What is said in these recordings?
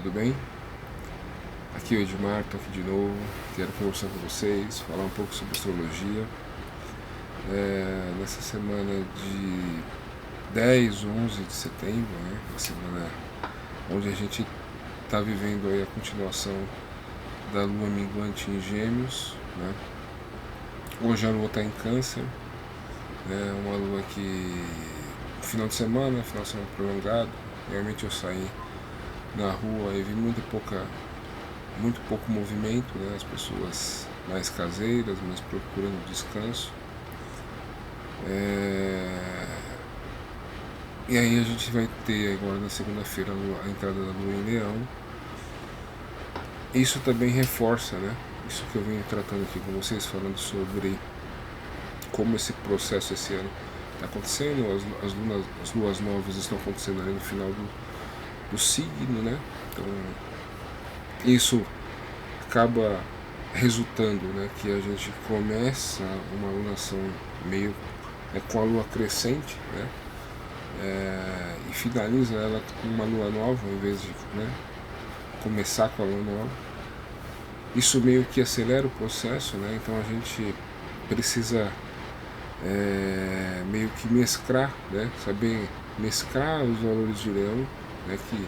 Tudo bem? Aqui é o Edmar, estou aqui de novo. Quero conversar com vocês, falar um pouco sobre astrologia. Nessa semana de 10, 11 de setembro, uma semana onde a gente está vivendo aí a continuação da lua minguante em Gêmeos. Hoje a lua está em Câncer, uma lua que final de semana prolongado. Realmente eu saí na rua e vi muito pouco movimento, as pessoas mais caseiras, mas procurando descanso. E aí a gente vai ter agora na segunda-feira a entrada da lua em Leão. Isso também reforça, isso que eu venho tratando aqui com vocês, falando sobre como esse processo esse ano está acontecendo. As luas novas estão acontecendo ali no final do signo, Então isso acaba resultando, que a gente começa uma alunação meio com a lua crescente, e finaliza ela com uma lua nova, ao invés de começar com a lua nova. Isso meio que acelera o processo, então a gente precisa meio que mesclar, saber mesclar os valores de Leão, que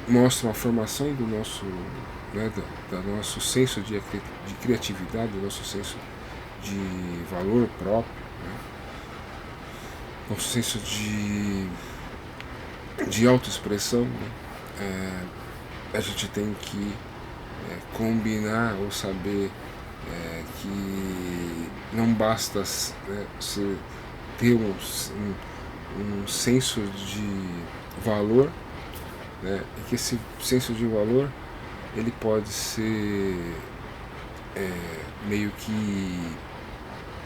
mostram a formação do nosso, do nosso senso de criatividade, do nosso senso de valor próprio, nosso senso de autoexpressão. A gente tem que combinar ou saber que não basta você ter um senso de valor, e que esse senso de valor ele pode ser meio que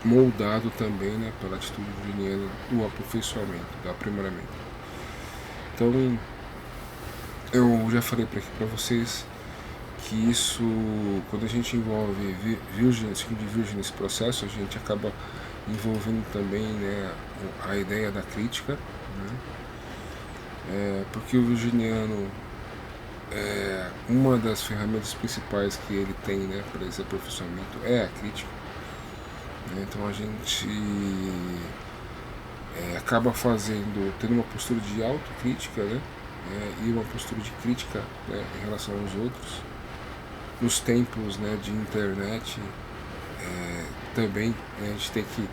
moldado também, pela atitude virginiana do aperfeiçoamento, do aprimoramento. Então eu já falei para vocês que isso, quando a gente envolve signo de Virgem nesse processo, a gente acaba envolvendo também a ideia da crítica, porque o virginiano, uma das ferramentas principais que ele tem para esse aperfeiçoamento é a crítica. Então a gente acaba tendo uma postura de autocrítica, e uma postura de crítica em relação aos outros. Nos tempos de internet também a gente tem que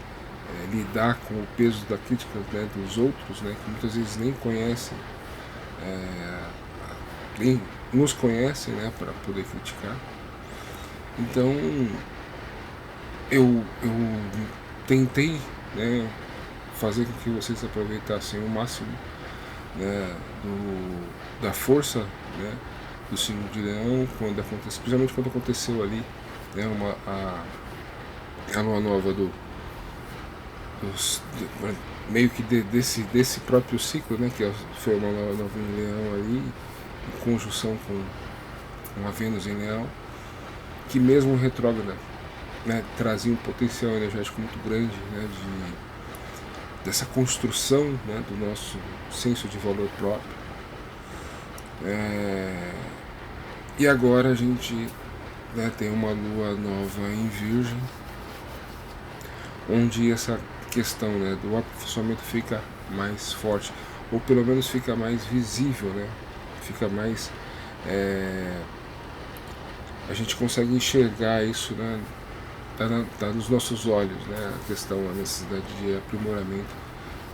lidar com o peso da crítica dos outros, que muitas vezes nem conhecem, nem nos conhecem para poder criticar. Então eu tentei fazer com que vocês aproveitassem o máximo da força do signo de Leão, principalmente quando aconteceu ali a lua nova meio que desse próprio ciclo, que foi uma lua nova em Leão ali, em conjunção com a Vênus em Leão, que mesmo retrógrada trazia um potencial energético muito grande dessa construção do nosso senso de valor próprio. E agora a gente tem uma lua nova em Virgem, onde essa questão do aperfeiçoamento fica mais forte, ou pelo menos fica mais visível, fica mais a gente consegue enxergar isso, tá nos nossos olhos, a questão, a necessidade de aprimoramento,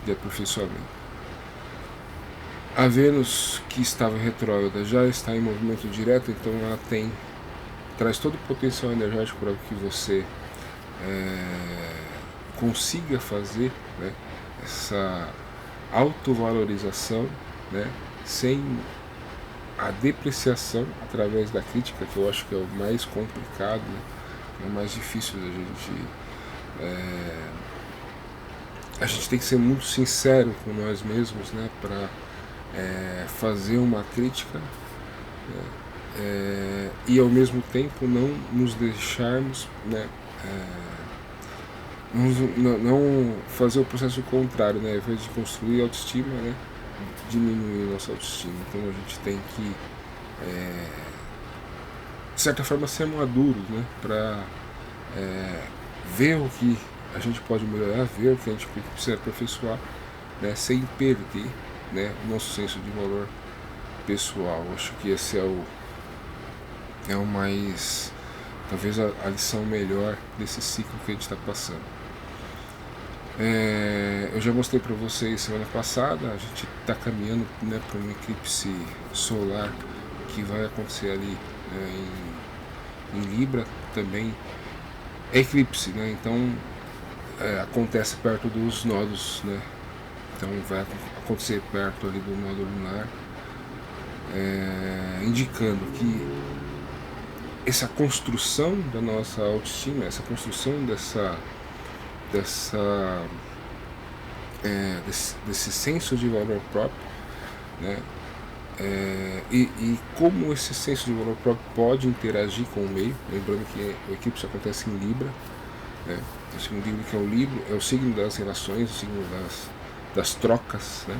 de aperfeiçoamento. A Vênus, que estava retrógrada, já está em movimento direto, então ela traz todo o potencial energético para que você consiga fazer essa autovalorização, sem a depreciação através da crítica, que eu acho que é o mais complicado, é o mais difícil da gente. A gente tem que ser muito sincero com nós mesmos, para fazer uma crítica, e ao mesmo tempo não nos deixarmos, não fazer o processo contrário, ao invés de construir autoestima, diminuir nossa autoestima. Então a gente tem que, de certa forma, ser maduros, né, para ver o que a gente pode melhorar, ver o que a gente precisa aperfeiçoar, né, sem perder, né, o nosso senso de valor pessoal. Acho que esse é o mais, talvez a lição melhor desse ciclo que a gente está passando. Eu já mostrei para vocês semana passada, a gente está caminhando, né, para um eclipse solar que vai acontecer ali, né, em Libra também. É eclipse, né, então acontece perto dos nodos, né, então vai acontecer perto ali do nodo lunar, indicando que essa construção da nossa autoestima, essa construção desse senso de valor próprio, né, e como esse senso de valor próprio pode interagir com o meio, lembrando que o eclipse acontece em Libra, né, o signo de Libra, que é o signo das relações, o signo das trocas, né.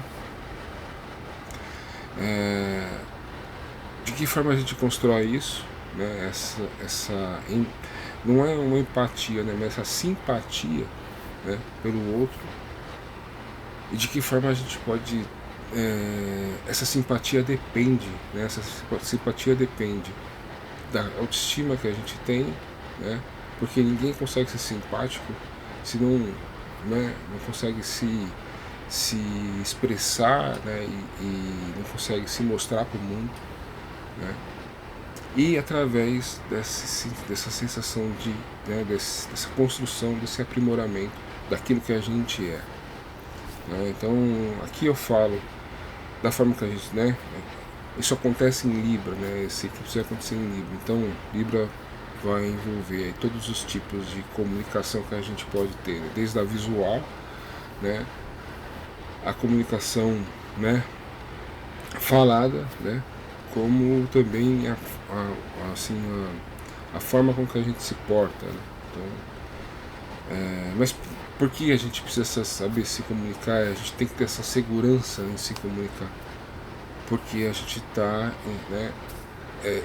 De que forma a gente constrói isso, né, não é uma empatia, né, mas essa simpatia, né, pelo outro, e de que forma a gente pode, essa simpatia depende, né, essa simpatia depende da autoestima que a gente tem, né, porque ninguém consegue ser simpático se não, né, não consegue se expressar, né, e não consegue se mostrar para o mundo, né, e através dessa sensação de, né, dessa construção, desse aprimoramento daquilo que a gente é, né. Então aqui eu falo da forma que a gente, né, isso acontece em Libra, né, esse eclipse vai acontecer em Libra, então Libra vai envolver aí todos os tipos de comunicação que a gente pode ter, né, desde a visual, né, a comunicação, né, falada, né, como também a forma com que a gente se porta, né? Então, mas por que a gente precisa saber se comunicar? A gente tem que ter essa segurança em se comunicar, porque a gente está, né,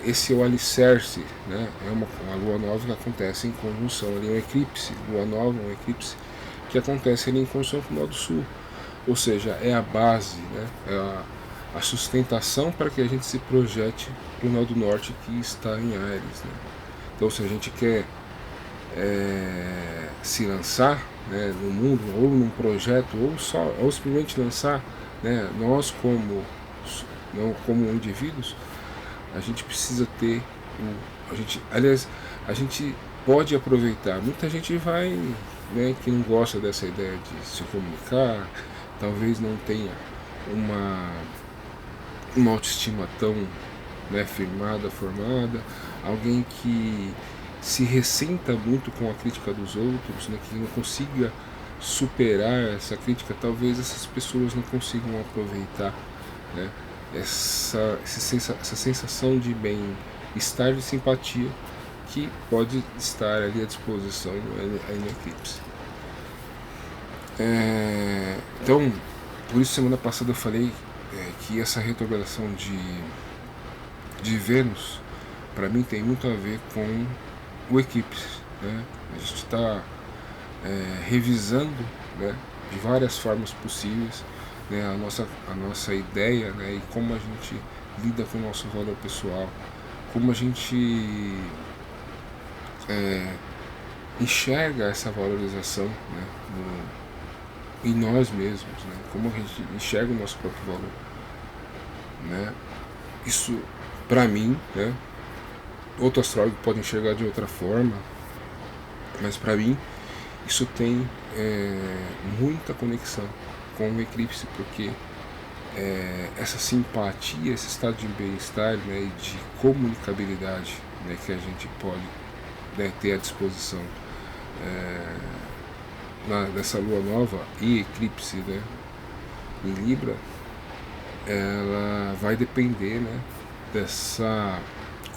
esse é o alicerce, né, é uma lua nova que acontece em conjunção ali, um eclipse, lua nova, um eclipse que acontece ali em conjunção com o nodo sul, ou seja, é a base, né, é a sustentação para que a gente se projete para o nodo norte que está em Áries, né. Então, se a gente quer se lançar, né, no mundo, ou num projeto, ou simplesmente lançar, né, nós como indivíduos, a gente precisa ter a gente pode aproveitar. Muita gente vai, né, que não gosta dessa ideia de se comunicar, talvez não tenha uma autoestima tão, né, firmada, formada, alguém que se ressenta muito com a crítica dos outros, né, que não consiga superar essa crítica, talvez essas pessoas não consigam aproveitar, né, essa sensação de bem-estar, de simpatia que pode estar ali à disposição aí no eclipse. Então, por isso semana passada eu falei que essa retrogradação de Vênus, para mim, tem muito a ver com o eclipse, né? A gente está revisando, né, de várias formas possíveis, né, a nossa ideia, né, e como a gente lida com o nosso valor pessoal, como a gente enxerga essa valorização, né, em nós mesmos, né, como a gente enxerga o nosso próprio valor, né. Isso, para mim, né, outro astrólogo pode enxergar de outra forma, mas para mim isso tem muita conexão com o eclipse, porque essa simpatia, esse estado de bem-estar, né, e de comunicabilidade, né, que a gente pode, né, ter à disposição nessa lua nova e eclipse, né, em Libra, ela vai depender, né, dessa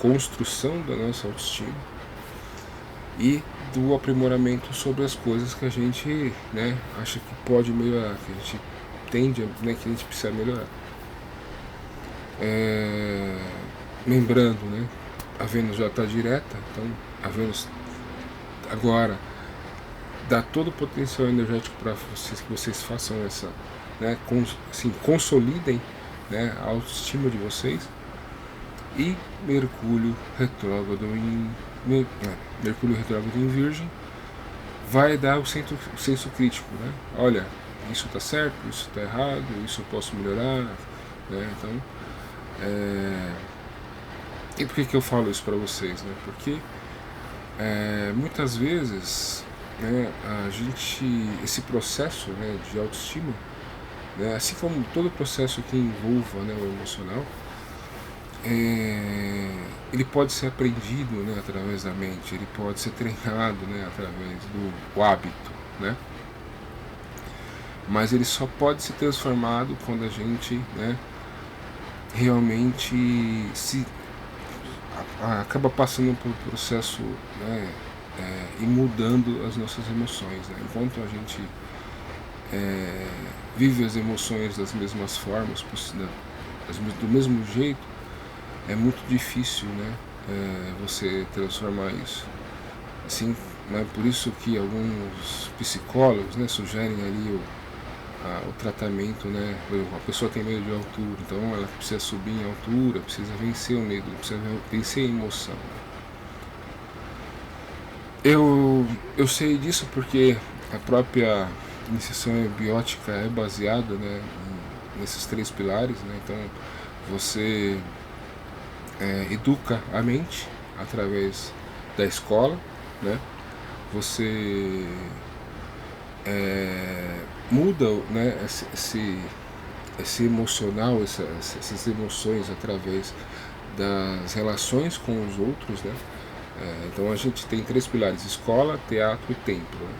construção da nossa autoestima e do aprimoramento sobre as coisas que a gente, né, acha que pode melhorar, que a gente tende, né, que a gente precisa melhorar. Lembrando, né, a Vênus já está direta, então a Vênus agora dá todo o potencial energético para vocês, que vocês façam essa, né, assim, consolidem, né, a autoestima de vocês. E Mercúrio retrógrado em Virgem vai dar o senso crítico, né? Olha, isso está certo, isso está errado, isso eu posso melhorar, né? Então, e por que eu falo isso para vocês, né? Porque muitas vezes, né, esse processo, né, de autoestima, né, assim como todo processo que envolva, né, o emocional, ele pode ser aprendido, né, através da mente, ele pode ser treinado, né, através do hábito, né? Mas ele só pode ser transformado quando a gente, né, realmente acaba passando por um processo, né, e mudando as nossas emoções, né? Enquanto a gente vive as emoções das mesmas formas, do mesmo jeito, é muito difícil, né, você transformar isso. Assim, né, por isso que alguns psicólogos, né, sugerem ali o tratamento, né, a pessoa tem medo de altura, então ela precisa subir em altura, precisa vencer o medo, precisa vencer a emoção. Eu sei disso porque a própria iniciação biótica é baseada, né, nesses 3 pilares, né? Então você educa a mente através da escola, né? Você muda, né, esse emocional, essas emoções através das relações com os outros, né? Então a gente tem 3 pilares: escola, teatro e templo, né?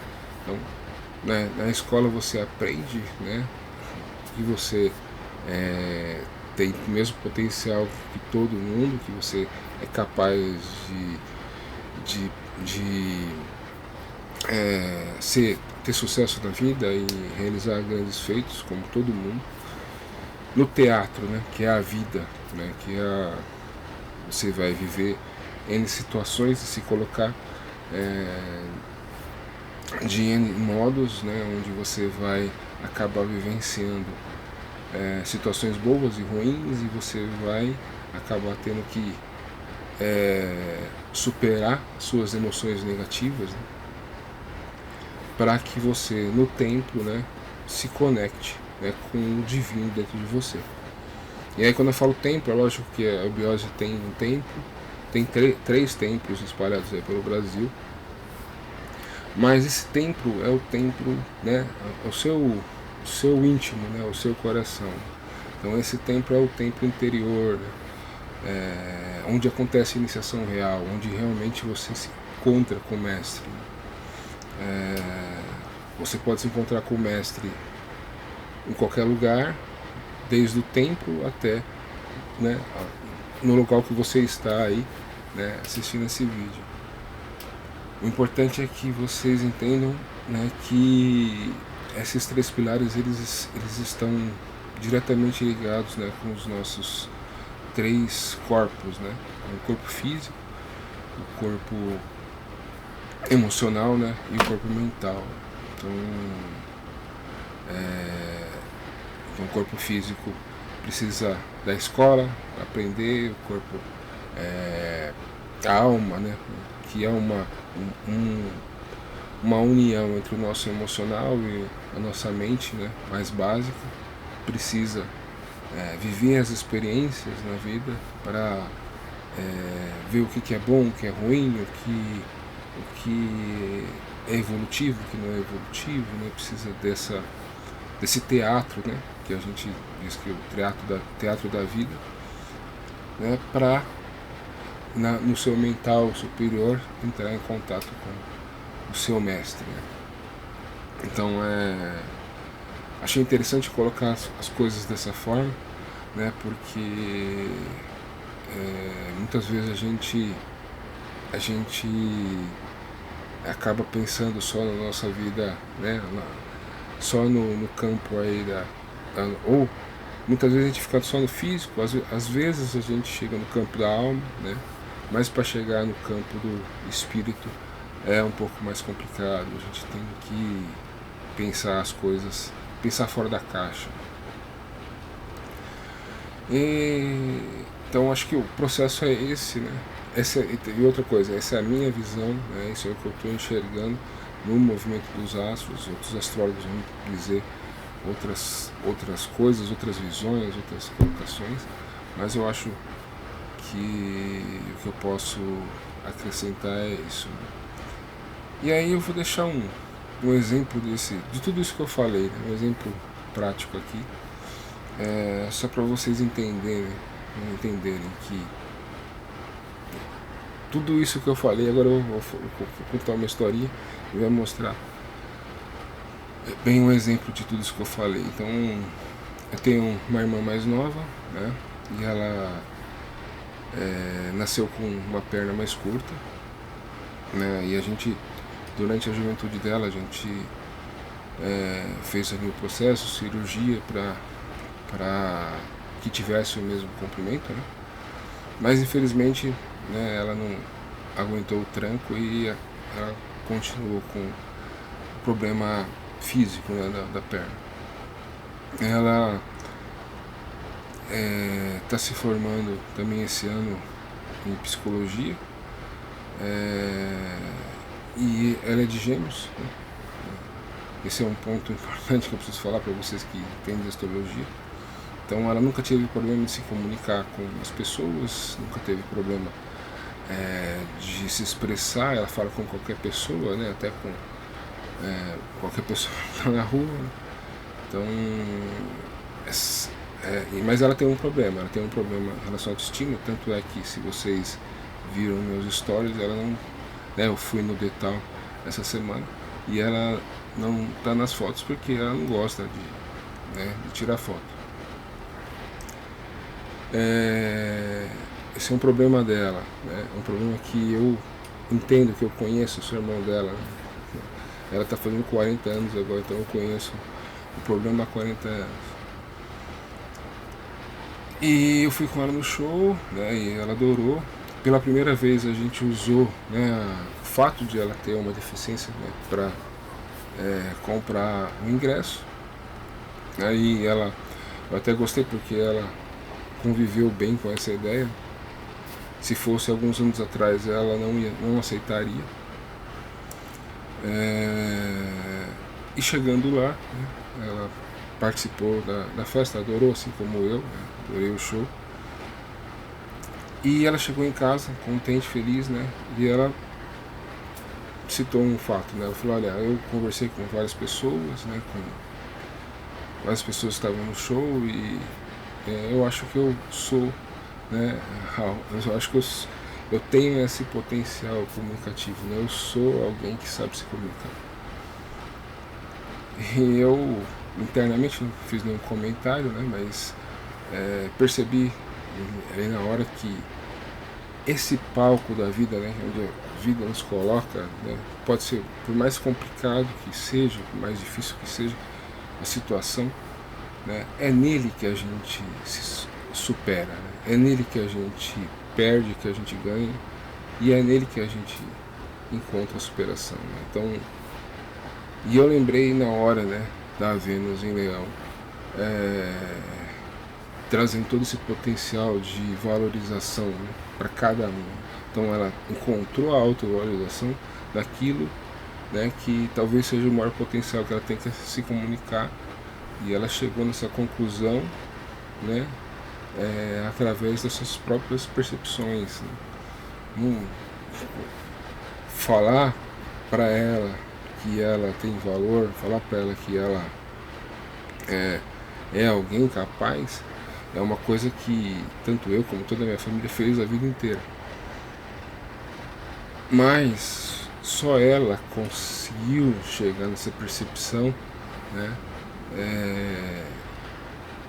Então, né, na escola você aprende, né, que você tem o mesmo potencial que todo mundo, que você é capaz de ter sucesso na vida e realizar grandes feitos, como todo mundo. No teatro, né, que é a vida, né, que você vai viver N situações e se colocar de N modos, né, onde você vai acabar vivenciando situações boas e ruins, e você vai acabar tendo que superar suas emoções negativas, né, para que você, no templo, né, se conecte, né, com o divino dentro de você. E aí, quando eu falo templo, é lógico que a Eubiose tem um templo, tem 3 templos espalhados aí pelo Brasil, mas esse templo é o templo, né, o seu íntimo, né, o seu coração. Então esse templo é o templo interior, né, onde acontece a iniciação real, onde realmente você se encontra com o mestre. Você pode se encontrar com o mestre em qualquer lugar, desde o templo até, né, no local que você está aí, né, assistindo esse vídeo. O importante é que vocês entendam, né, que esses 3 pilares eles estão diretamente ligados, né, com os nossos 3 corpos, né, o corpo físico, o corpo emocional, né, e o corpo mental. Então o corpo físico precisa da escola, aprender, o corpo, a alma, né, que é uma união entre o nosso emocional e a nossa mente, né, mais básica, precisa viver as experiências na vida para ver o que é bom, o que é ruim, o que é evolutivo, o que não é evolutivo, né, precisa desse teatro, né, que a gente diz que é o teatro da vida, né, para no seu mental superior entrar em contato com o seu mestre, né? Então achei interessante colocar as coisas dessa forma, né, porque muitas vezes a gente acaba pensando só na nossa vida, né, só no campo aí ou muitas vezes a gente fica só no físico, às vezes a gente chega no campo da alma, né? Mas para chegar no campo do espírito é um pouco mais complicado. A gente tem que pensar as coisas, pensar fora da caixa. Então acho que o processo é esse, né? E outra coisa, essa é a minha visão, né? Isso é o que eu estou enxergando no movimento dos astros. Outros astrólogos vão dizer outras coisas, outras visões, outras colocações, mas eu acho que o que eu posso acrescentar é isso. E aí eu vou deixar um exemplo de tudo isso que eu falei, né? Um exemplo prático aqui, só para vocês entenderem que tudo isso que eu falei, agora eu vou contar uma historinha e vai mostrar bem um exemplo de tudo isso que eu falei. Então, eu tenho uma irmã mais nova, né? E ela nasceu com uma perna mais curta, né? E a gente, durante a juventude dela, a gente fez ali o processo, cirurgia para que tivesse o mesmo comprimento, né? Mas infelizmente, né, ela não aguentou o tranco e ela continuou com o problema físico, né, da perna. Ela está se formando também esse ano em psicologia, e ela é de Gêmeos, né? Esse é um ponto importante que eu preciso falar para vocês que entendem de astrologia. Então ela nunca teve problema de se comunicar com as pessoas, nunca teve problema de se expressar. Ela fala com qualquer pessoa, né? Até com qualquer pessoa que está na rua, né? Então, mas ela tem um problema em relação à autoestima, tanto é que se vocês viram meus stories, ela não, né, eu fui no Detal essa semana e ela não está nas fotos porque ela não gosta de tirar foto. Esse é um problema dela, né? É um problema que eu entendo, que eu conheço, sou irmão dela, né? Ela está fazendo 40 anos agora, então eu conheço o problema há 40 anos. E eu fui com ela no show, né, e ela adorou. Pela primeira vez a gente usou, né, o fato de ela ter uma deficiência, né, para comprar o ingresso. Aí eu até gostei porque ela conviveu bem com essa ideia. Se fosse alguns anos atrás, ela não aceitaria. E chegando lá, né, ela participou da festa, adorou, assim como eu, né, adorei o show. E ela chegou em casa contente, feliz, né? E ela citou um fato, né? Ela falou: olha, eu conversei com várias pessoas, né? Com várias pessoas que estavam no show e eu acho que eu sou, né? Eu acho que eu tenho esse potencial comunicativo, né? Eu sou alguém que sabe se comunicar. E eu internamente não fiz nenhum comentário, né? Mas percebi ali na hora que esse palco da vida, né, onde a vida nos coloca, né, pode ser, por mais complicado que seja, por mais difícil que seja a situação, né, é nele que a gente se supera, né, é nele que a gente perde, que a gente ganha, e é nele que a gente encontra a superação, né. Então, e eu lembrei na hora, né, da Vênus em Leão, trazendo todo esse potencial de valorização, né, para cada um. Então ela encontrou a autovalorização daquilo, né, que talvez seja o maior potencial que ela tem que se comunicar, e ela chegou nessa conclusão, né, através das suas próprias percepções, né. Falar para ela que ela tem valor, falar para ela que ela é alguém capaz, é uma coisa que tanto eu como toda a minha família fez a vida inteira. Mas só ela conseguiu chegar nessa percepção, né,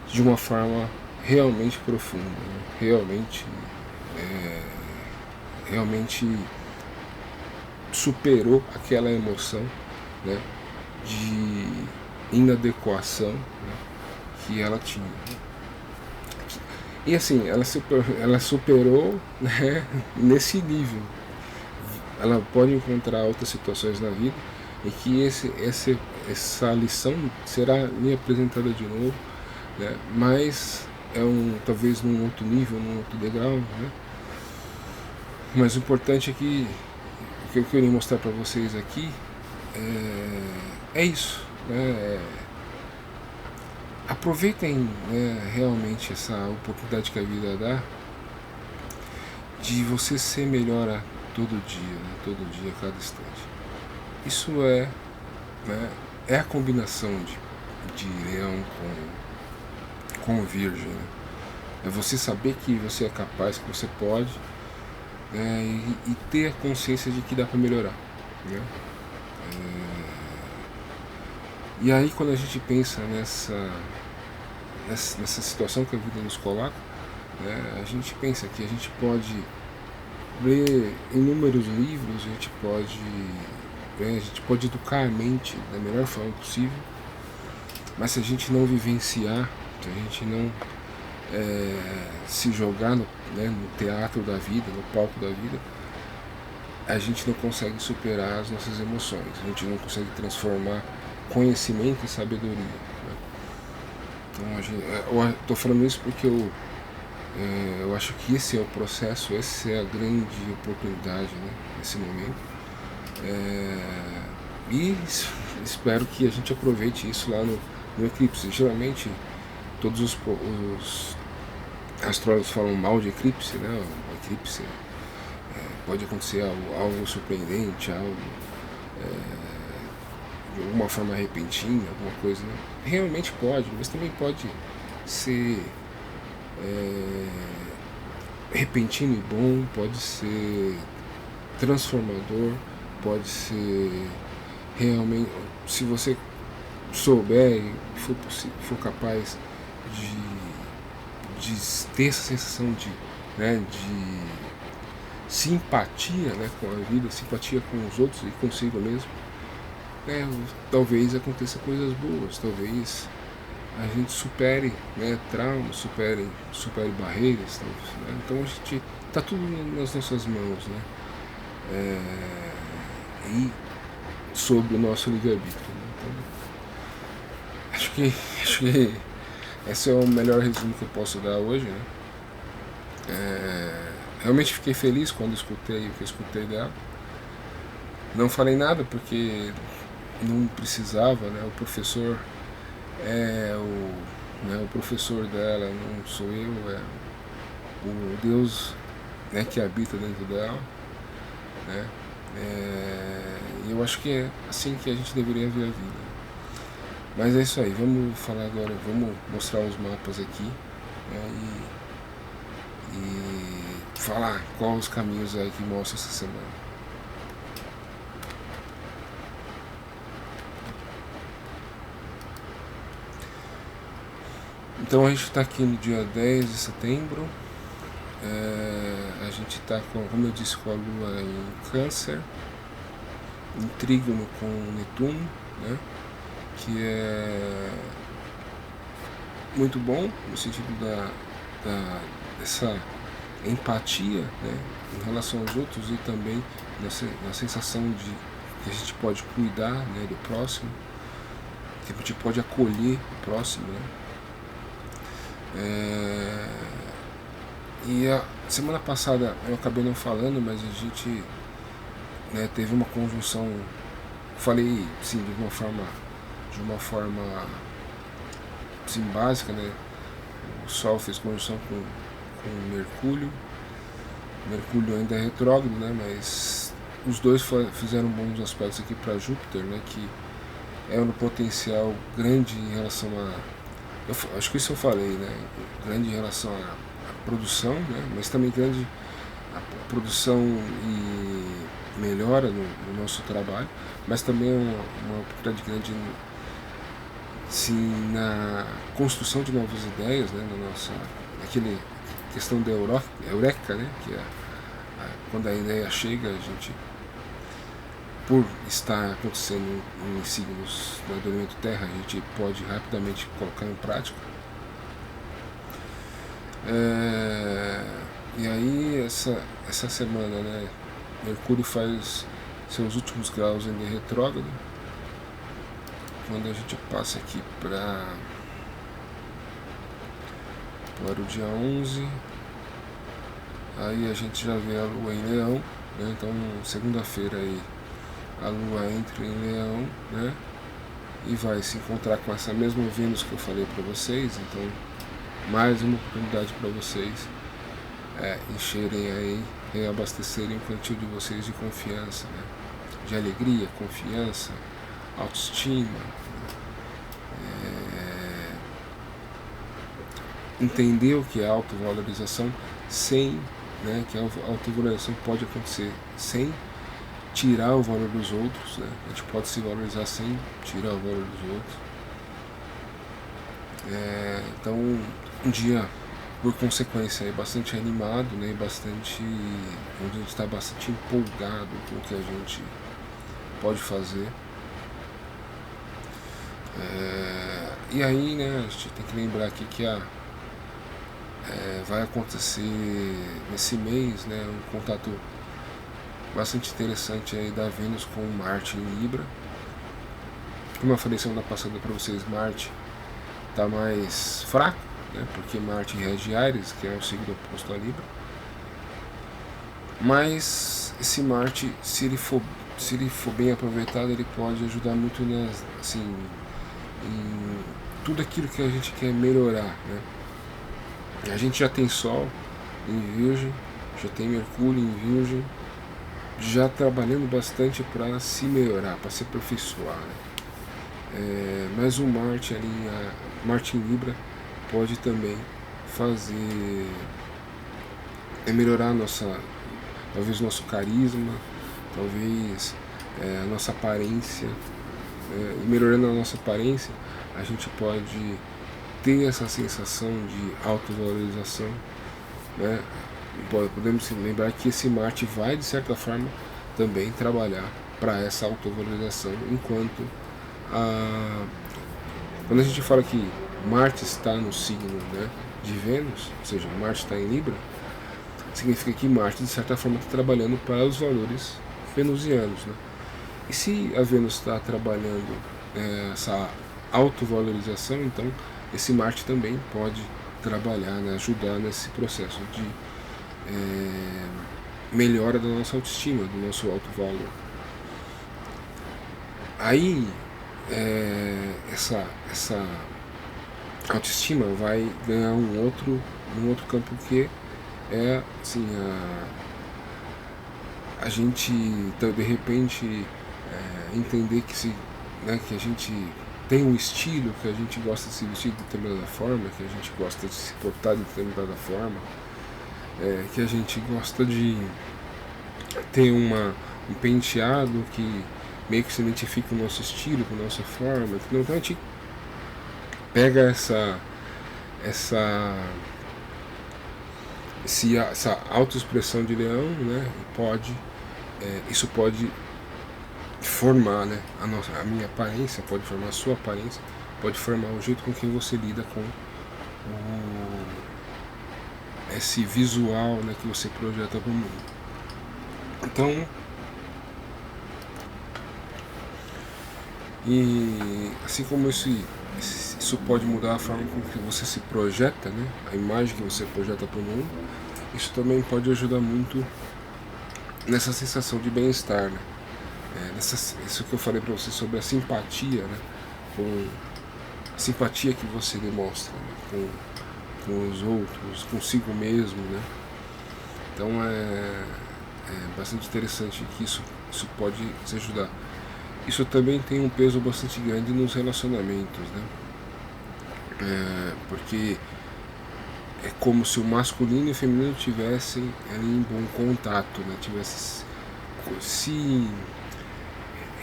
de uma forma realmente profunda, né, realmente superou aquela emoção, né, de inadequação, né, que ela tinha. E assim, ela superou, né, nesse nível. Ela pode encontrar outras situações na vida em que essa lição será lhe apresentada de novo, né, mas talvez num outro nível, num outro degrau, né? Mas o importante é que o que eu queria mostrar para vocês aqui é isso, né? Aproveitem, né, realmente essa oportunidade que a vida dá de você ser melhor a todo dia, né? Todo dia, a cada instante. Isso né, é a combinação de leão com virgem, né? É você saber que você é capaz, que você pode, né, e ter a consciência de que dá para melhorar, né? E aí quando a gente pensa nessa situação que a vida nos coloca, né, a gente pensa que a gente pode ler inúmeros livros, a gente pode educar a mente da melhor forma possível, mas se a gente não vivenciar, se a gente não se jogar no teatro da vida, no palco da vida, a gente não consegue superar as nossas emoções, a gente não consegue transformar conhecimento em sabedoria, né? Então eu estou falando isso porque eu acho que esse é o processo, essa é a grande oportunidade, né, nesse momento, e espero que a gente aproveite isso lá no eclipse. Geralmente todos os astrólogos falam mal de eclipse, né? O eclipse pode acontecer algo surpreendente, algo de alguma forma repentina, alguma coisa, né? Realmente pode, mas também pode ser repentino e bom, pode ser transformador, pode ser realmente, se você souber e for capaz de ter essa sensação de simpatia, né, com a vida, simpatia com os outros e consigo mesmo, talvez aconteça coisas boas, talvez a gente supere, né, traumas, supere barreiras, né? Então a gente tá tudo nas nossas mãos, né? E sobre o nosso livre-arbítrio, né? Então, acho que esse é o melhor resumo que eu posso dar hoje, né? Realmente fiquei feliz quando escutei o que eu escutei dela. Não falei nada porque não precisava, né? O professor o professor dela, não sou eu, é o Deus, né, que habita dentro dela, né? E eu acho que é assim que a gente deveria ver a vida. Mas é isso aí, vamos falar agora, vamos mostrar os mapas aqui, né, e falar quais os caminhos aí que mostra essa semana. Então a gente está aqui no dia 10 de setembro, a gente está, como eu disse, com a Lua em Câncer, em trígono com Netuno, né, que é muito bom no sentido dessa empatia, né, em relação aos outros e também na sensação de que a gente pode cuidar, né, do próximo, que a gente pode acolher o próximo, né. E a semana passada eu acabei não falando, mas a gente, né, teve uma conjunção, falei sim, de uma forma assim, básica, né? O Sol fez conjunção com Mercúrio ainda é retrógrado, né, mas os dois fizeram bons aspectos aqui para Júpiter, né, que é um potencial grande em relação acho que isso eu falei, né, grande em relação à produção, né, mas também grande a produção e melhora no nosso trabalho, mas também uma oportunidade grande sim, na construção de novas ideias, né, aquele questão da eureka, né, que quando a ideia chega, a gente, por estar acontecendo em signos do elemento terra, a gente pode rapidamente colocar em prática, E aí essa semana, né, Mercúrio faz seus últimos graus em retrógrado. Quando a gente passa aqui para o dia 11, aí a gente já vê a Lua em Leão, né? Então segunda-feira aí a Lua entra em Leão, né? E vai se encontrar com essa mesma Vênus que eu falei para vocês. Então mais uma oportunidade para vocês encherem aí, reabastecerem o cantil de vocês de confiança, né? De alegria, confiança, autoestima, entender o que é autovalorização, sem, né, que a autovalorização pode acontecer sem tirar o valor dos outros, né? A gente pode se valorizar sem tirar o valor dos outros. Então, um dia, por consequência, é bastante animado, né? Bastante, onde a gente está bastante empolgado com o que a gente pode fazer. E aí, né, a gente tem que lembrar aqui que vai acontecer nesse mês, né, um contato bastante interessante aí da Vênus com Marte em Libra. Como eu falei semana passada para vocês, Marte está mais fraco, né, porque Marte rege Áries, que é o signo oposto a Libra. Mas esse Marte, se ele for bem aproveitado, ele pode ajudar muito assim, em tudo aquilo que a gente quer melhorar, né? A gente já tem Sol em Virgem, já tem Mercúrio em Virgem, já trabalhando bastante para se melhorar, para se aperfeiçoar, né? Mas o Marte ali, Marte em Libra, pode também fazer melhorar talvez nosso carisma, talvez a nossa aparência. E melhorando a nossa aparência, a gente pode ter essa sensação de autovalorização, né? Podemos lembrar que esse Marte vai, de certa forma, também trabalhar para essa autovalorização, enquanto quando a gente fala que Marte está no signo, né, de Vênus, ou seja, Marte está em Libra, significa que Marte, de certa forma, está trabalhando para os valores venusianos, né? E se a Vênus está trabalhando essa autovalorização, então esse Marte também pode trabalhar, né, ajudar nesse processo de melhora da nossa autoestima, do nosso alto valor. Aí essa autoestima vai ganhar um outro campo, que é assim, a gente de repente entender que que a gente tem um estilo, que a gente gosta de se vestir de determinada forma, que a gente gosta de se portar de determinada forma, que a gente gosta de ter um penteado que meio que se identifica com o nosso estilo, com a nossa forma. Então a gente pega essa autoexpressão de leão, né, e isso pode formar, né, a minha aparência, pode formar a sua aparência, pode formar o jeito com que você lida com esse visual, né, que você projeta para o mundo. Então, e assim como isso pode mudar a forma com que você se projeta, né, a imagem que você projeta para o mundo, isso também pode ajudar muito nessa sensação de bem-estar, né? Isso que eu falei para você sobre a simpatia, né? Com a simpatia que você demonstra, né? Com os outros, consigo mesmo, né? Então é bastante interessante que isso pode te ajudar. Isso também tem um peso bastante grande nos relacionamentos, né? Porque é como se o masculino e o feminino tivessem ali em bom contato, né? Tivessem se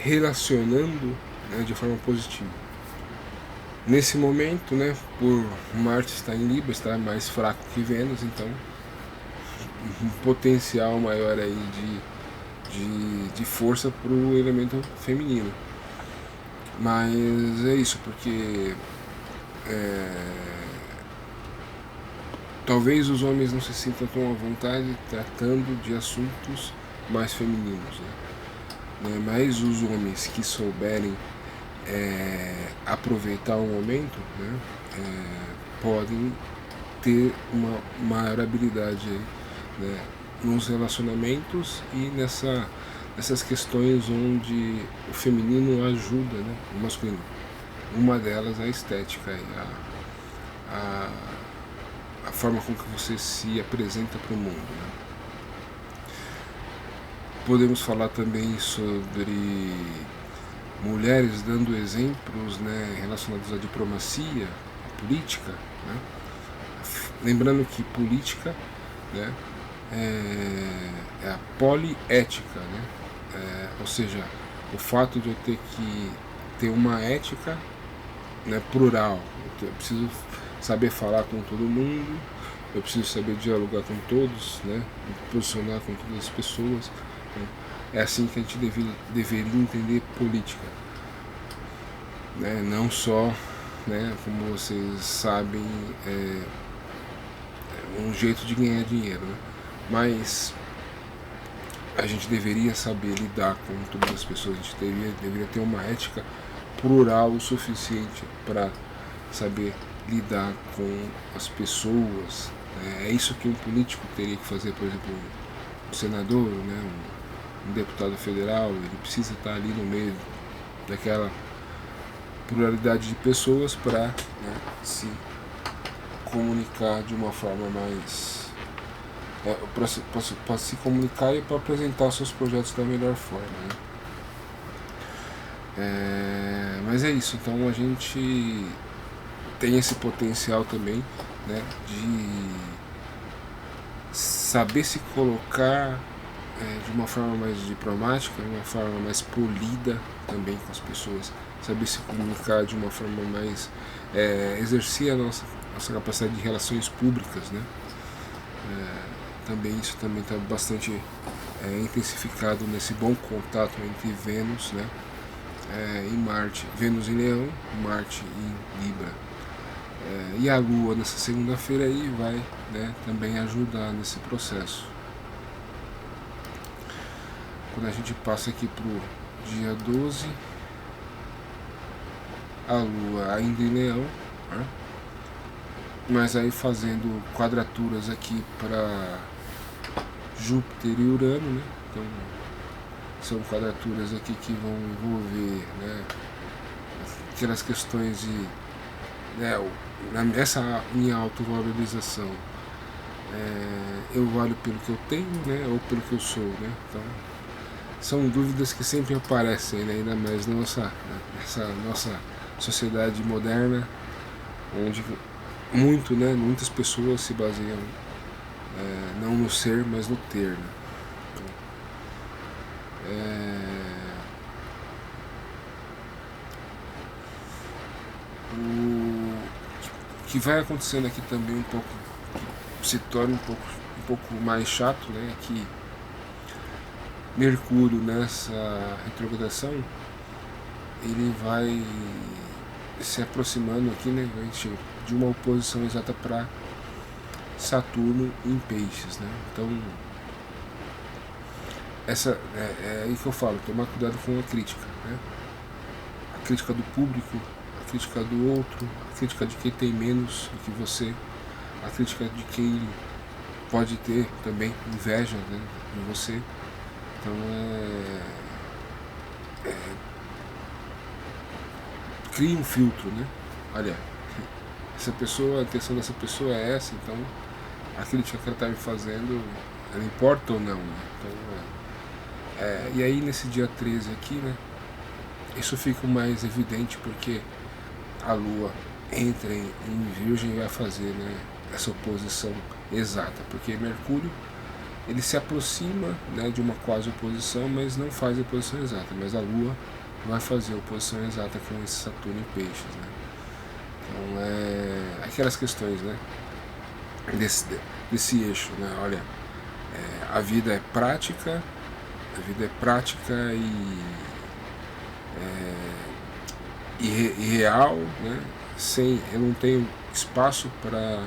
relacionando, né, de forma positiva. Nesse momento, né, por Marte estar em Libra, está mais fraco que Vênus, então um potencial maior aí de força para o elemento feminino. Mas é isso, porque talvez os homens não se sintam tão à vontade tratando de assuntos mais femininos, né? Mas os homens que souberem aproveitar o momento, né, podem ter uma maior habilidade aí, né, nos relacionamentos e nessas questões onde o feminino ajuda, né, o masculino. Uma delas é a estética, a forma com que você se apresenta para o mundo, né? Podemos falar também sobre mulheres dando exemplos, né, relacionados à diplomacia, à política, né? Lembrando que política, né, é a poliética, né? Ou seja, o fato de eu ter que ter uma ética, né, plural. Eu preciso saber falar com todo mundo, eu preciso saber dialogar com todos, né, me posicionar com todas as pessoas, né? É assim que a gente deveria entender política, né? Não só, né, como vocês sabem, um jeito de ganhar dinheiro, né? Mas a gente deveria saber lidar com todas as pessoas, a gente deveria ter uma ética plural o suficiente para saber lidar com as pessoas. É isso que um político teria que fazer, por exemplo, um senador, né, um deputado federal, ele precisa estar ali no meio daquela pluralidade de pessoas para, né, se comunicar de uma forma mais... para se comunicar e para apresentar seus projetos da melhor forma, né? Mas é isso, então a gente tem esse potencial também, né, de saber se colocar de uma forma mais diplomática, de uma forma mais polida também com as pessoas, saber se comunicar de uma forma mais... exercer a nossa capacidade de relações públicas, né? Também isso também está bastante intensificado nesse bom contato entre Vênus, né, e Marte, Vênus em Leão, Marte em Libra, e a Lua nessa segunda-feira aí vai, né, também ajudar nesse processo. Quando a gente passa aqui pro dia 12, a Lua ainda em Leão, né, mas aí fazendo quadraturas aqui para Júpiter e Urano, né? Então são quadraturas aqui que vão envolver, né, aquelas questões de, né, essa minha autovalorização, eu valho pelo que eu tenho, né, ou pelo que eu sou, né? Então são dúvidas que sempre aparecem, né, ainda mais nessa nossa sociedade moderna, onde muitas pessoas se baseiam não no ser, mas no ter, né? O que vai acontecendo aqui também um pouco, se torna um pouco mais chato, né? Que Mercúrio nessa retrogradação ele vai se aproximando aqui, né, de uma oposição exata para Saturno em Peixes, né? Então essa é aí que eu falo, tomar cuidado com a crítica, né? A crítica do público, a crítica do outro, a crítica de quem tem menos do que você, a crítica de quem pode ter também inveja, né, de você. Então cria um filtro, né? Olha, essa pessoa, a intenção dessa pessoa é essa, então a crítica que ela está me fazendo, ela importa ou não, né? Então, e aí nesse dia 13 aqui, né, isso fica mais evidente porque a Lua entra em Virgem e vai fazer, né, essa oposição exata, porque Mercúrio ele se aproxima, né, de uma quase oposição, mas não faz a oposição exata, mas a Lua vai fazer a oposição exata com esse Saturno em Peixes, né? Então aquelas questões, né, desse eixo, né? Olha, a vida é prática e real, né? Eu não tenho espaço para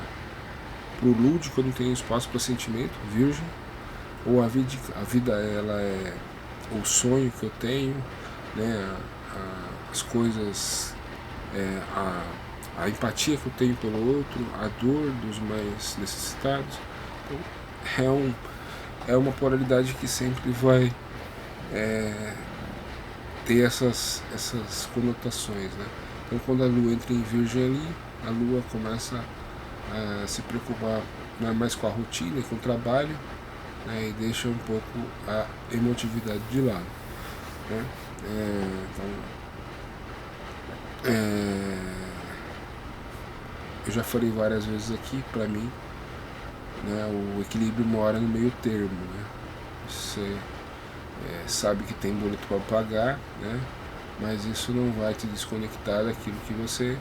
para o lúdico, eu não tenho espaço para sentimento, virgem. Ou a vida ela é o sonho que eu tenho, né? As coisas, a empatia que eu tenho pelo outro, a dor dos mais necessitados. Então, é uma polaridade que sempre vai ter essas conotações, né? Então, quando a lua entra em virgem ali, a lua começa a se preocupar mais com a rotina e com o trabalho, né? E deixa um pouco a emotividade de lado, né? Eu já falei várias vezes aqui, para mim, né, o equilíbrio mora no meio termo, né? Você sabe que tem boleto para pagar, né? Mas isso não vai te desconectar daquilo que você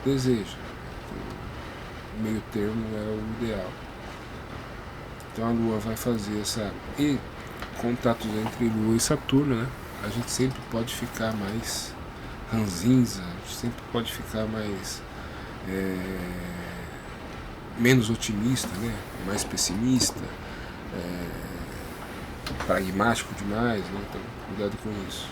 deseja. Então, o meio termo é o ideal. Então a Lua vai fazer e contatos entre Lua e Saturno, né? A gente sempre pode ficar mais ranzinza, a gente sempre pode ficar mais menos otimista, né? Mais pessimista, pragmático demais, né? Então cuidado com isso.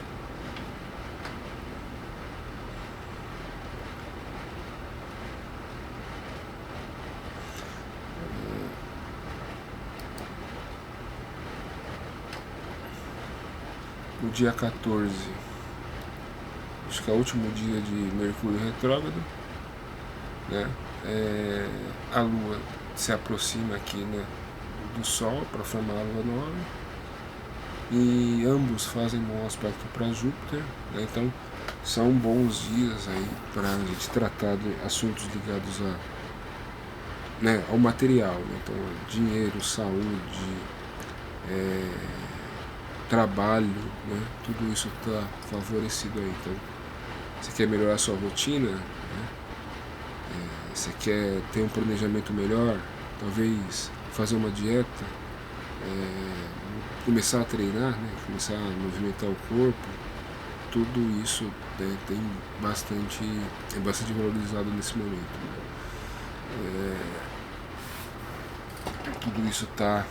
No dia 14, acho que é o último dia de Mercúrio retrógrado, né? A Lua se aproxima aqui, né, do Sol para formar a Lua nova, e ambos fazem bom aspecto para Júpiter, né? Então são bons dias aí para a gente tratar de assuntos ligados ao material, né? Então dinheiro, saúde, trabalho, né? Tudo isso está favorecido aí. Então, você quer melhorar a sua rotina, né? Você quer ter um planejamento melhor, talvez fazer uma dieta, começar a treinar, né? Começar a movimentar o corpo, tudo isso, né, é bastante valorizado nesse momento, né? Tudo isso está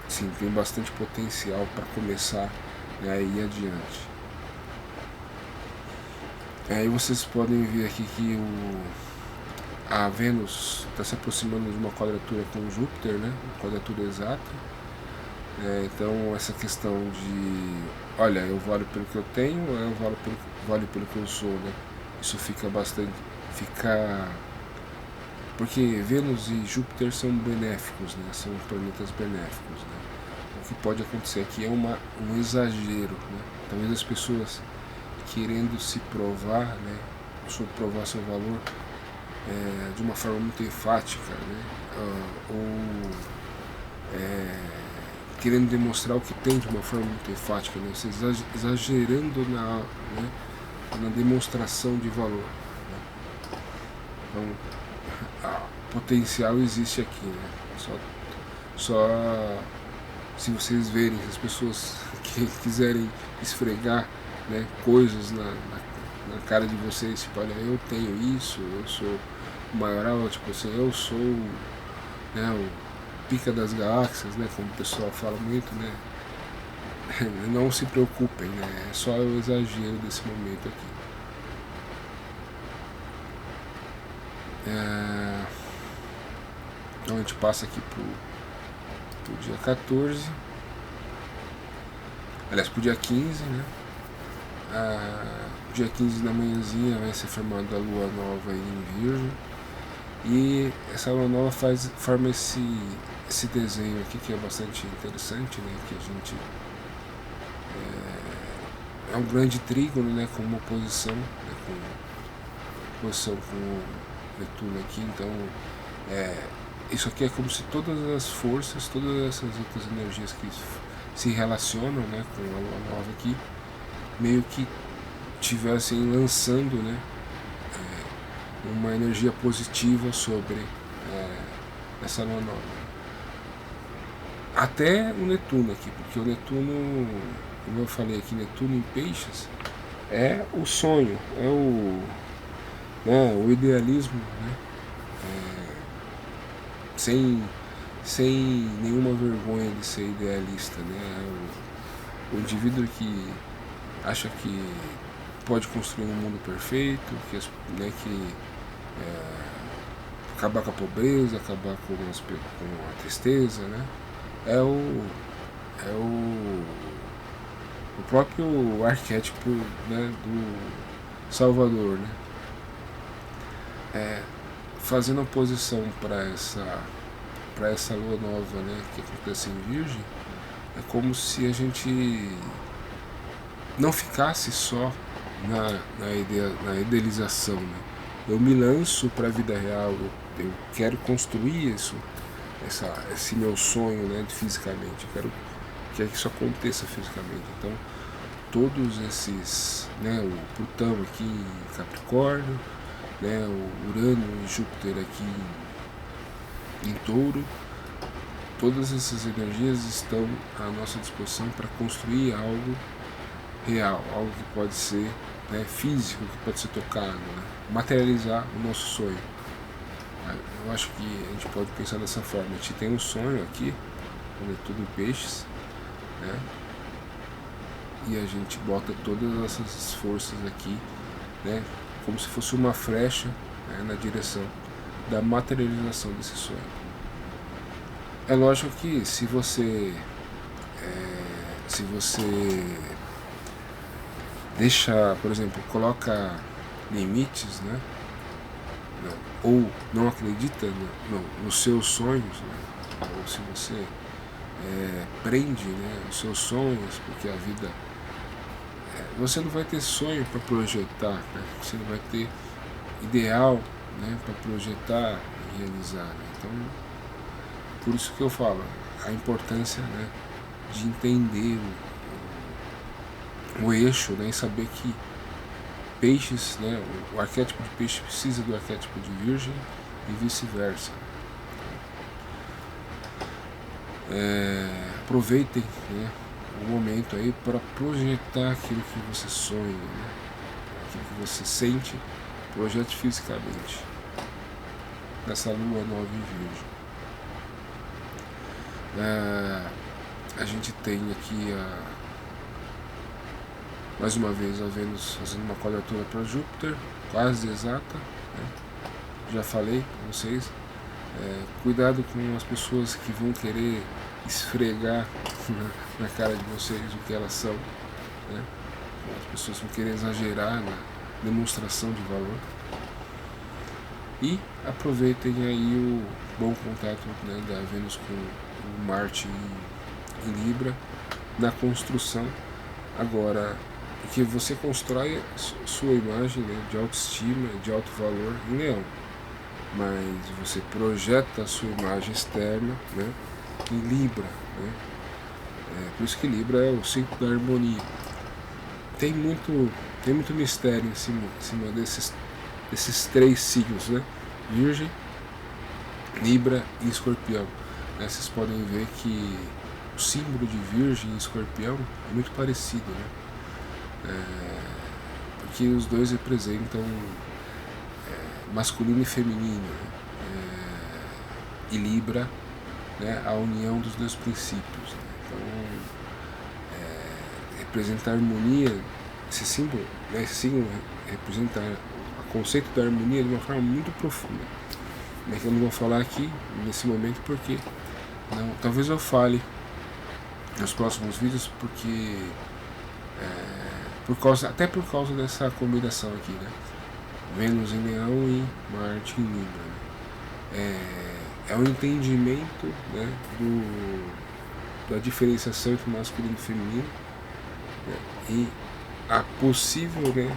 sim, tem bastante potencial para começar, né, a ir adiante. Aí vocês podem ver aqui que a Vênus está se aproximando de uma quadratura com Júpiter, né? Uma quadratura exata. Então essa questão de, olha, eu valho pelo que eu tenho, ou eu valho pelo que eu sou, né? Isso porque Vênus e Júpiter são benéficos, né? São planetas benéficos, né? O que pode acontecer aqui é um exagero, né? Talvez as pessoas querendo se provar, né? Provar seu valor de uma forma muito enfática, né? Querendo demonstrar o que tem de uma forma muito enfática, né? Você exagerando na demonstração de valor, né? Então, potencial existe aqui, né? Só se vocês verem, as pessoas que quiserem esfregar, né, coisas na cara de vocês, tipo, olha, eu tenho isso, eu sou o maioral, tipo assim, eu sou, né, o pica das galáxias, né, como o pessoal fala muito, né? Não se preocupem, né? É só o exagero desse momento aqui. Então a gente passa aqui pro dia 14, aliás, pro dia 15, né? Dia 15 da manhãzinha vai ser formada a lua nova aí em Virgem, e essa lua nova forma esse desenho aqui que é bastante interessante, né? Que a gente é um grande trígono, né? Com uma oposição, né, com o Netuno aqui. Então isso aqui é como se todas as forças, todas essas outras energias que se relacionam, né, com a lua nova aqui, meio que estivessem lançando, né, uma energia positiva sobre essa lua nova. Até o Netuno aqui, porque o Netuno, como eu falei aqui, Netuno em Peixes é o sonho, é o idealismo, né, sem nenhuma vergonha de ser idealista, né? O indivíduo que acha que pode construir um mundo perfeito, que acabar com a pobreza, acabar com a tristeza, né? É o próprio arquétipo, né, do Salvador, né? Fazendo oposição para essa lua nova, né, que acontece em Virgem, é como se a gente não ficasse só na idealização, né? Eu me lanço para a vida real, eu quero construir esse meu sonho, né, fisicamente, eu quero que isso aconteça fisicamente. Então, todos esses, né, o Plutão aqui em Capricórnio, né, o Urano e Júpiter aqui em Touro, todas essas energias estão à nossa disposição para construir algo real, algo que pode ser, né, físico, que pode ser tocado, né, materializar o nosso sonho. Eu acho que a gente pode pensar dessa forma: a gente tem um sonho aqui, quando é tudo em peixes, né, e a gente bota todas essas forças aqui, né, como se fosse uma flecha, né, na direção da materialização desse sonho. É lógico que se você deixa, por exemplo, coloca limites, né, ou não acredita nos seus sonhos, né, ou se você prende, né, os seus sonhos, porque a vida, você não vai ter sonho para projetar, né, você não vai ter ideal, né, para projetar e realizar, né? Então, por isso que eu falo a importância, né, de entender o eixo, né, e saber que peixes, né, o arquétipo de peixe precisa do arquétipo de virgem e vice-versa. Aproveitem, né, o momento aí para projetar aquilo que você sonha, né, aquilo que você sente, projete fisicamente nessa lua nova em Virgem. A gente tem aqui mais uma vez a Vênus fazendo uma quadratura para Júpiter, quase exata, né? Já falei com vocês, cuidado com as pessoas que vão querer esfregar na cara de vocês o que elas são, né? As pessoas vão querer exagerar na demonstração de valor. E aproveitem aí o bom contato, né, da Vênus com o Marte em Libra na construção. Agora, porque você constrói sua imagem, né, de autoestima, de alto valor em Leão, mas você projeta a sua imagem externa, né, em Libra, né? Por isso que Libra é o signo da harmonia. Tem muito mistério em cima desses três signos, né? Virgem, Libra e Escorpião. Vocês podem ver que o símbolo de Virgem e Escorpião é muito parecido, né? Porque os dois representam masculino e feminino, né? E Libra, né, a união dos dois princípios, né? Então, representa a harmonia. Esse símbolo, né, esse signo representa o conceito da harmonia de uma forma muito profunda, né, que eu não vou falar aqui nesse momento porque talvez eu fale nos próximos vídeos, porque até por causa dessa combinação aqui, né? Vênus em Leão e Marte em Libra, né? É um entendimento, né, da diferenciação entre masculino e feminino, né, e a possível, né,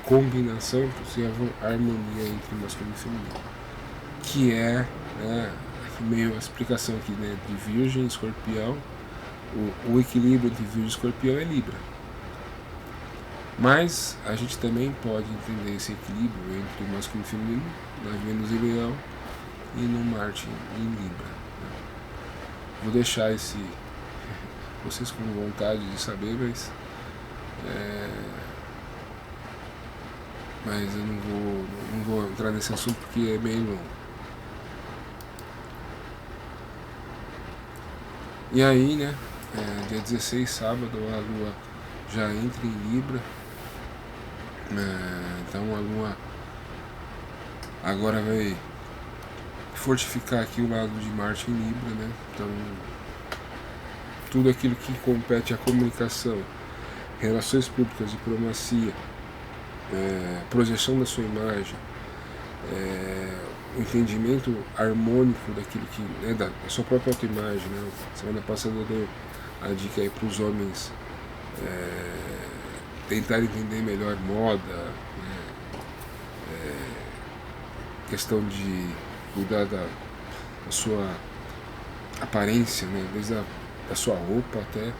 combinação, possível harmonia entre masculino e feminino, que né, meio a explicação aqui, né, de Virgem e Escorpião. O equilíbrio entre Virgem e Escorpião é Libra, mas a gente também pode entender esse equilíbrio entre o masculino e feminino na Vênus em Leão e no Marte em Libra, né? Vou deixar vocês com vontade de saber, mas eu não vou entrar nesse assunto porque é bem longo. E aí, né, dia 16, sábado, a Lua já entra em Libra. Então a Lua agora vai fortificar aqui o lado de Marte em Libra, né? Então tudo aquilo que compete à comunicação, relações públicas, diplomacia, projeção da sua imagem, o entendimento harmônico daquilo que da sua própria autoimagem, né? Semana passada eu dei a dica aí para os homens tentar entender melhor moda, né? Questão de cuidar da sua aparência, né? Desde da sua roupa até,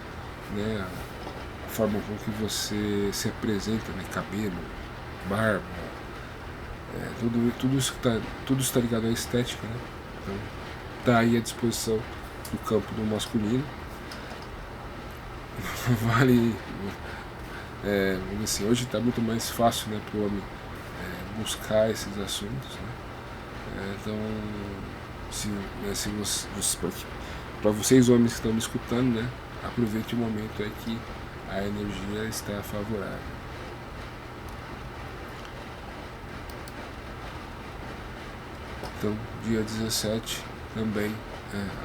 né, a forma com que você se apresenta, né? Cabelo, barba, tudo isso tá ligado à estética, né? Então tá aí à disposição do campo do masculino. Vale, vamos dizer assim, hoje está muito mais fácil, né, para o homem buscar esses assuntos, né? Então, para vocês homens que estão me escutando, né, aproveite o momento aí que a energia está favorável. Então, dia 17 também,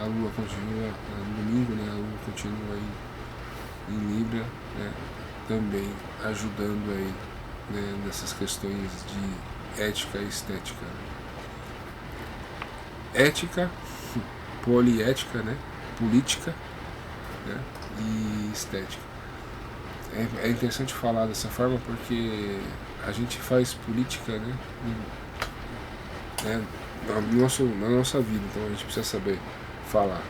a Lua continua, no domingo, né, a Lua continua aí em Libra, né, também ajudando aí, né, nessas questões de ética e estética. Ética, poliética, né, política, né, e estética. É interessante falar dessa forma porque a gente faz política, né, na nossa vida, então a gente precisa saber falar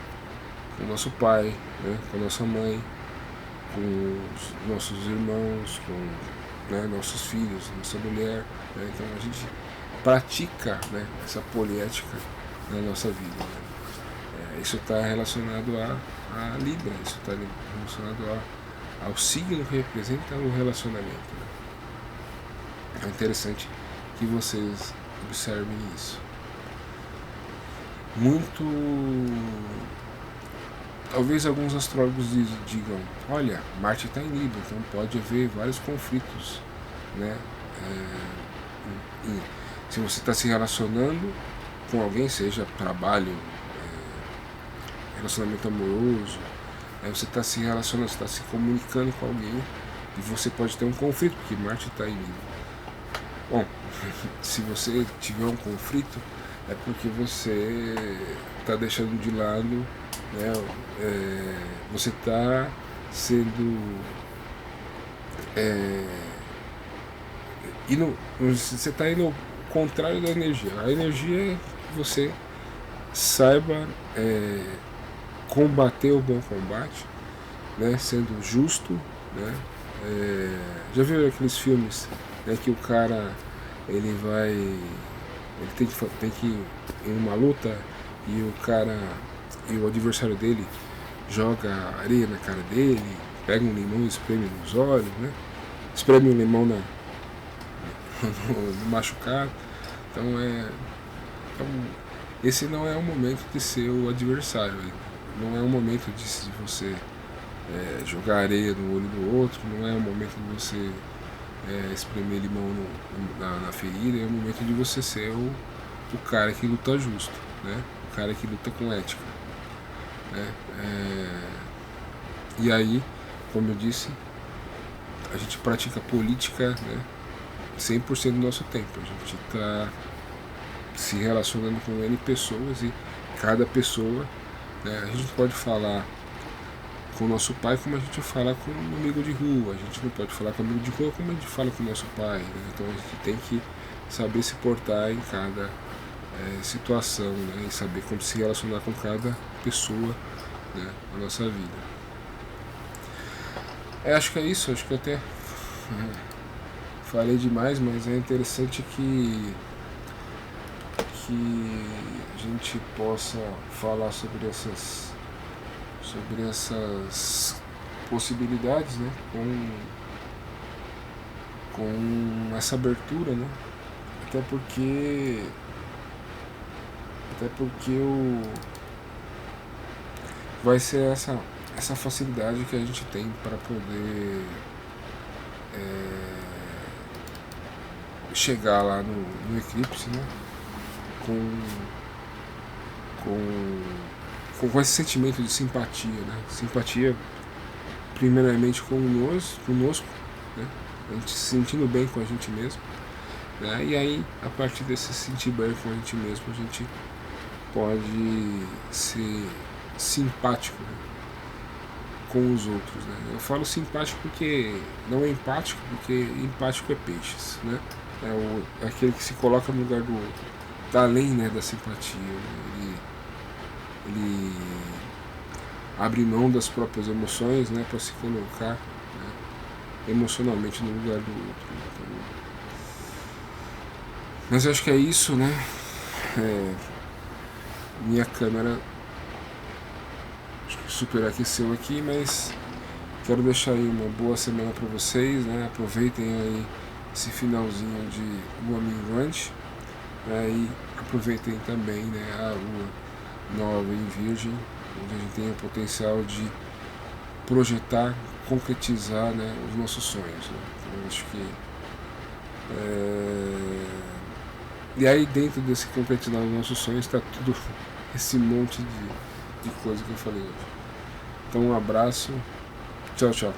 com o nosso pai, né, com a nossa mãe, com os nossos irmãos, com, né, nossos filhos, nossa mulher, né? Então a gente pratica, né, essa poliética na nossa vida, né? Isso está relacionado a Libra, isso está relacionado ao signo que representa o relacionamento, né? É interessante que vocês observem isso. Muito. Talvez alguns astrólogos digam, olha, Marte está em Libra, então pode haver vários conflitos, né? Se você está se relacionando com alguém, seja trabalho, relacionamento amoroso, você está se relacionando, você está se comunicando com alguém e você pode ter um conflito, porque Marte está em Libra. Bom, se você tiver um conflito, é porque você está deixando de lado, né, você está sendo você está indo ao contrário da energia. A energia é que você saiba combater o bom combate, né, sendo justo, né? Já viu aqueles filmes, né, que o cara ele tem que ir em uma luta e o adversário dele joga areia na cara dele, pega um limão e espreme nos olhos, né? Espreme um limão no machucado. Então esse não é o momento de ser o adversário, não é o momento de você jogar areia no olho do outro, não é o momento de você espremer limão na ferida, é o momento de você ser o cara que luta justo, né? O cara que luta com ética, né? E aí, como eu disse, a gente pratica política, né, 100% do nosso tempo. A gente está se relacionando com N pessoas e cada pessoa, né, a gente pode falar com o nosso pai como a gente fala com um amigo de rua, a gente não pode falar com um amigo de rua como a gente fala com o nosso pai, né? Então a gente tem que saber se portar em cada situação, né, e saber como se relacionar com cada pessoa, né, na nossa vida. Acho que é isso, acho que eu até falei demais, mas é interessante que a gente possa falar sobre essas possibilidades, né, com essa abertura, né, até porque vai ser essa facilidade que a gente tem para poder chegar lá no eclipse, né? Com esse sentimento de simpatia, né? Simpatia primeiramente conosco, né? A gente se sentindo bem com a gente mesmo, né? E aí, a partir desse sentir bem com a gente mesmo, a gente pode ser simpático, né, com os outros, né? Eu falo simpático porque não é empático, porque empático é peixes, né? É aquele que se coloca no lugar do outro, tá além, né, da simpatia, né? Ele abre mão das próprias emoções, né, para se colocar, né, emocionalmente no lugar do outro. Então, mas eu acho que é isso, né? Minha câmera superaqueceu aqui, mas quero deixar aí uma boa semana para vocês, né? Aproveitem aí esse finalzinho de lua minguante, né? E aproveitem também, né, a lua nova em Virgem, onde a gente tem o potencial de projetar, concretizar, né, os nossos sonhos, né? Então, eu acho que e aí dentro desse concretizar os nossos sonhos está tudo esse monte de coisa que eu falei hoje. Então um abraço, tchau, tchau.